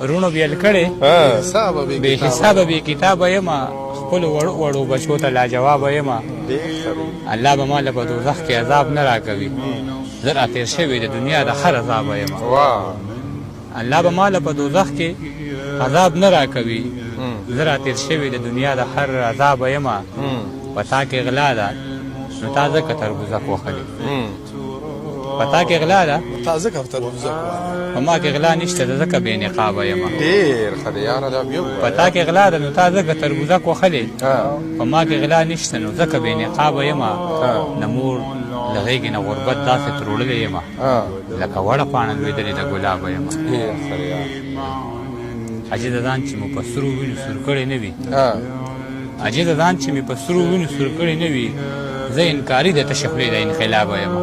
رونو بیل کړې بې حسابه بې کتابه یمه خپلو وړو بچو ته لاجوابه یمه الله به ما له په دوزخ کې عذاب نه راکوي زه راتېر شوی د دنیا د هر عذابه یمه الله به ما له په دوزخ کې عذاب نه راکوي زه راتېر شوی د دنیا د هر عذابه یمه په تا کې غلا ده نو تا ځکه تربوزک وخلې په تا کې غلا ده په ما کې غلا نشته ده ځکه بې نقابه یمه په تا کې غلا ده نو تا ځکه تربوزک وخلې په ما کې غلا نشته نو ځکه بې نقابه یمه د مور له غېږې نه غربت داسې تروړلې یمه لکه وړه پاڼه لوېدلې د ګلابه یمه حاجي د ځان چې مو په سرو وینو سور کړی نه وي حاجي د ځان چې مې په سرو وینو سور کړی نه وي زه انکاري د تشخلې د انقلابه یمه